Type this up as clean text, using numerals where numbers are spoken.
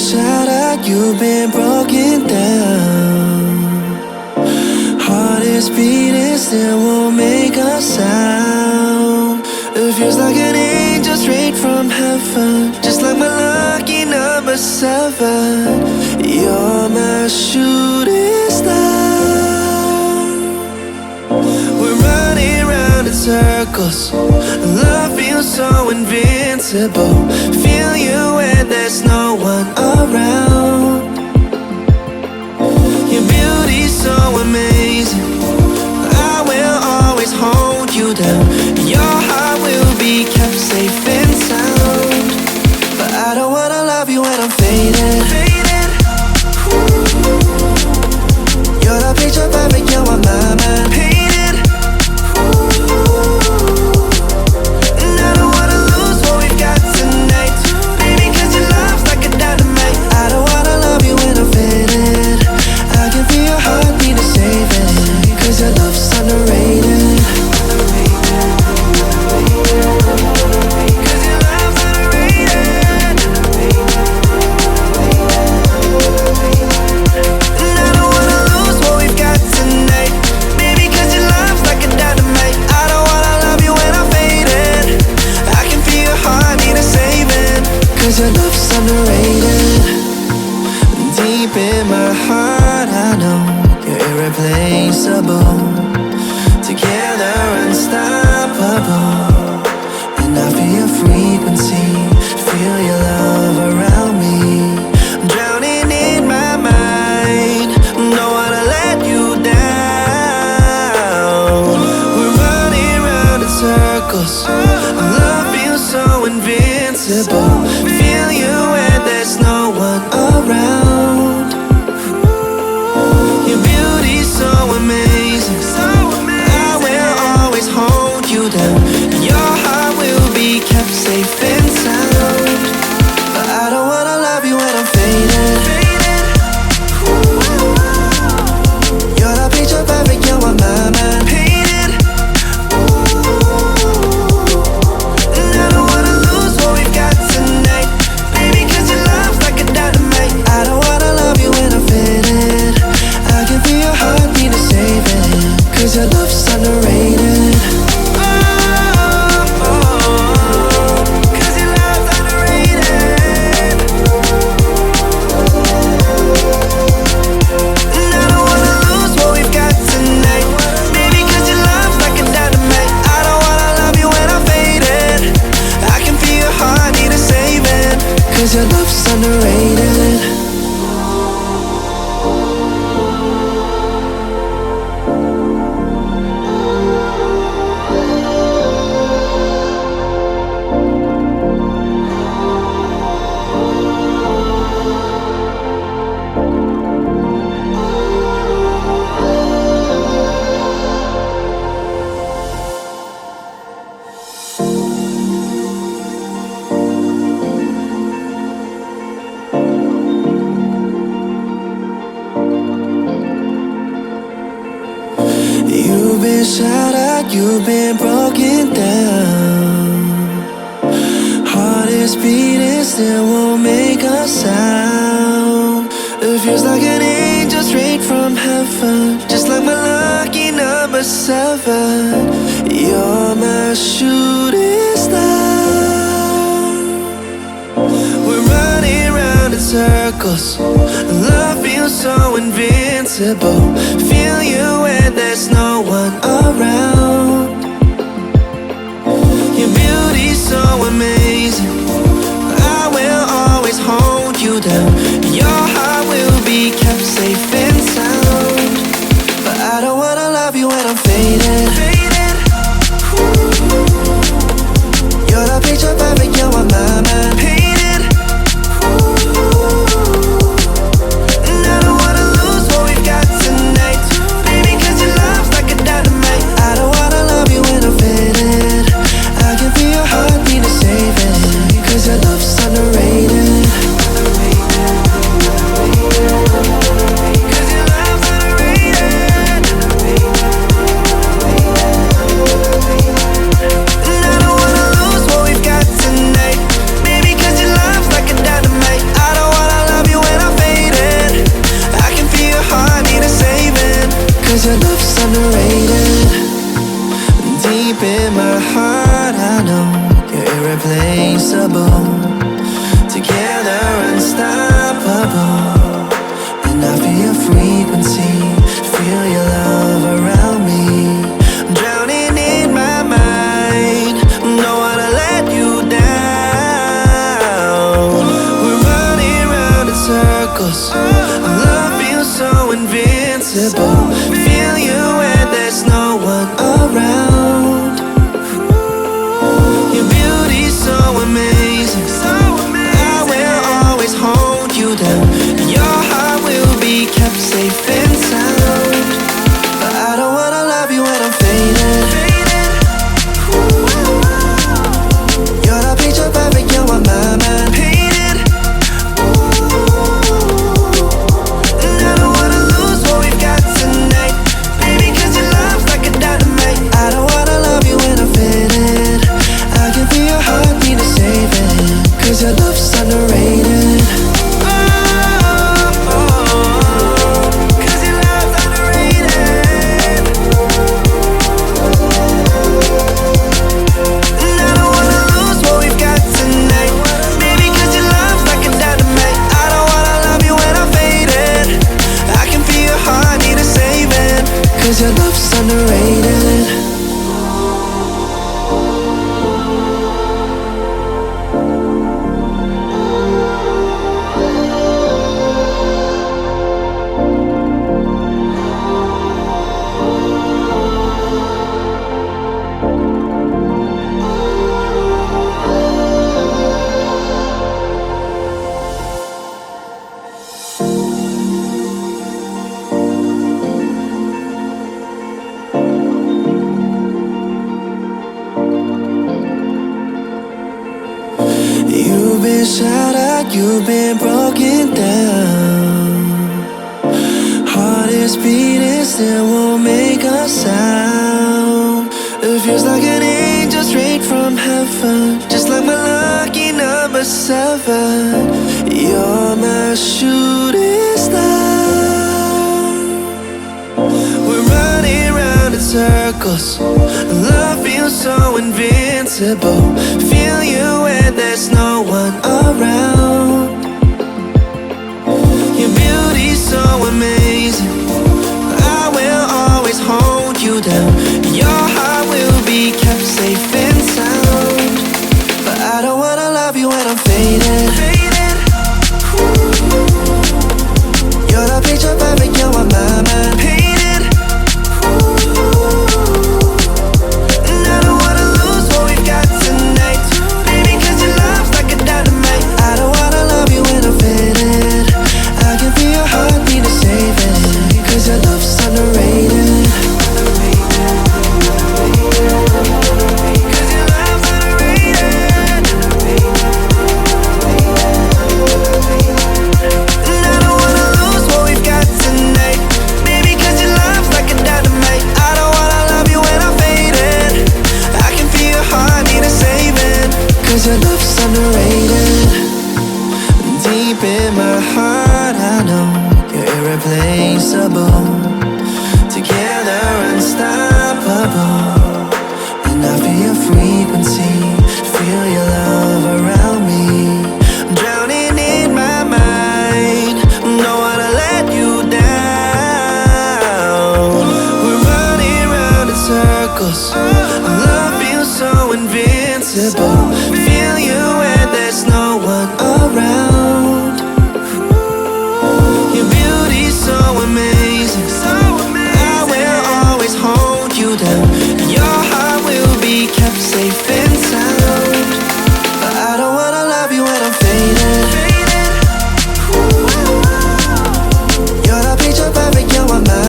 shattered, you've been broken down. Heart is beating, still won't make a sound. It feels like an angel straight from heaven, just like my lucky number 7. You're my shooting star. We're running round in circles, love feels so invincible. Feel you when there's no one around. Your beauty's so amazing, I will always hold you down. Your heart will be kept safe and sound. But I don't wanna love you when I'm faded. You're the picture perfect, you're on my mind. Painted. And I don't wanna lose what we've got tonight, baby, cause your love's like a dynamite. I don't wanna love you when I'm faded. I can feel your heartbeat to save it, cause your love's underrated. Cause your love's underrated. Deep in my heart I know you're irreplaceable. Together unstoppable. And I feel your frequency, feel your love around me. I'm drowning in my mind, don't wanna let you down. We're running round in circles, love feels so invincible. Feel you when there's no one around. Your beauty's so amazing, I will always hold you down. Your heart will be kept safe and sound. But I don't wanna love you when I'm faded. You're the picture perfect, you're on my mind. Painted. And I don't wanna lose what we've got tonight, baby, cause your love's like a dynamite. I don't wanna love you when I'm faded. I can feel your heartbeat to save it, cause your love's underrated. Cause your love's underrated. And I don't wanna lose what we've got tonight, baby, cause your love's like a dynamite. I don't wanna love you when I'm faded. I can feel your heart need a saving, cause your love's underrated. You've been shattered, you've been broken down. Heart is beating, still won't make a sound. It feels like an angel straight from heaven, just like my lucky number 7. You're my shooting star. We're running round in circles, love feels so invincible. Feel you when there's no one around. Your beauty's so amazing, I will always hold you down. Your heart will be kept safe and sound. But I don't wanna love you when I'm faded. You're the picture perfect, you're on my mind. Painted. And I don't wanna lose what we've got tonight, baby, cause your love's like a dynamite. I don't wanna love you when I'm faded. I can feel your heartbeat to save it, cause your love's underrated. your love's underrated. Deep in my heart I know you're irreplaceable. Together unstoppable. And I feel your frequency, feel your love around me. I'm drowning in my mind, don't wanna let you down. We're running round in circles, our love feels so invincible. Feel you when there's no one around. Your beauty's so amazing, I will always hold you down. Your heart will be kept safe and sound. But I don't wanna love you when I'm faded. You're the picture perfect, you're on my mind. Painted. And I don't wanna lose what we've got tonight, baby, cause your love's like a dynamite. I don't wanna love you when I'm faded. I can feel your heartbeat to save it, cause your love's underrated. Cause your love's underrated. You've been shattered, you've been broken down. Heart is beating, still won't make a sound. It feels like an angel straight from heaven, just like my lucky number 7. You're my shooting star. We're running round in circles, love feels so invincible. Feel you when there's no one around. Your beauty's so amazing, I will always hold you down. Your heart will be kept safe and sound. But I don't wanna love you when I'm faded. You're the picture perfect, you're on my mind. Painted. And I don't wanna lose what we've got tonight, baby, cause your love's like a dynamite. I don't wanna love you when I'm faded. I can feel your heartbeat to save it, cause your love's underrated. Cause your love's underrated. And I don't wanna lose what we've got tonight, baby, cause your love's like a dynamite. I don't wanna love you when I'm faded. I can feel your heartbeat to save it, cause your love's underrated. Deep in my heart I know you're irreplaceable. Together unstoppable. And I feel your frequency, feel your love around me. I'm drowning in my mind, don't wanna let you down. We're running round in circles, our love feels so invincible. Feel you when there's no one around. Your beauty's so amazing, I will always hold you down. Your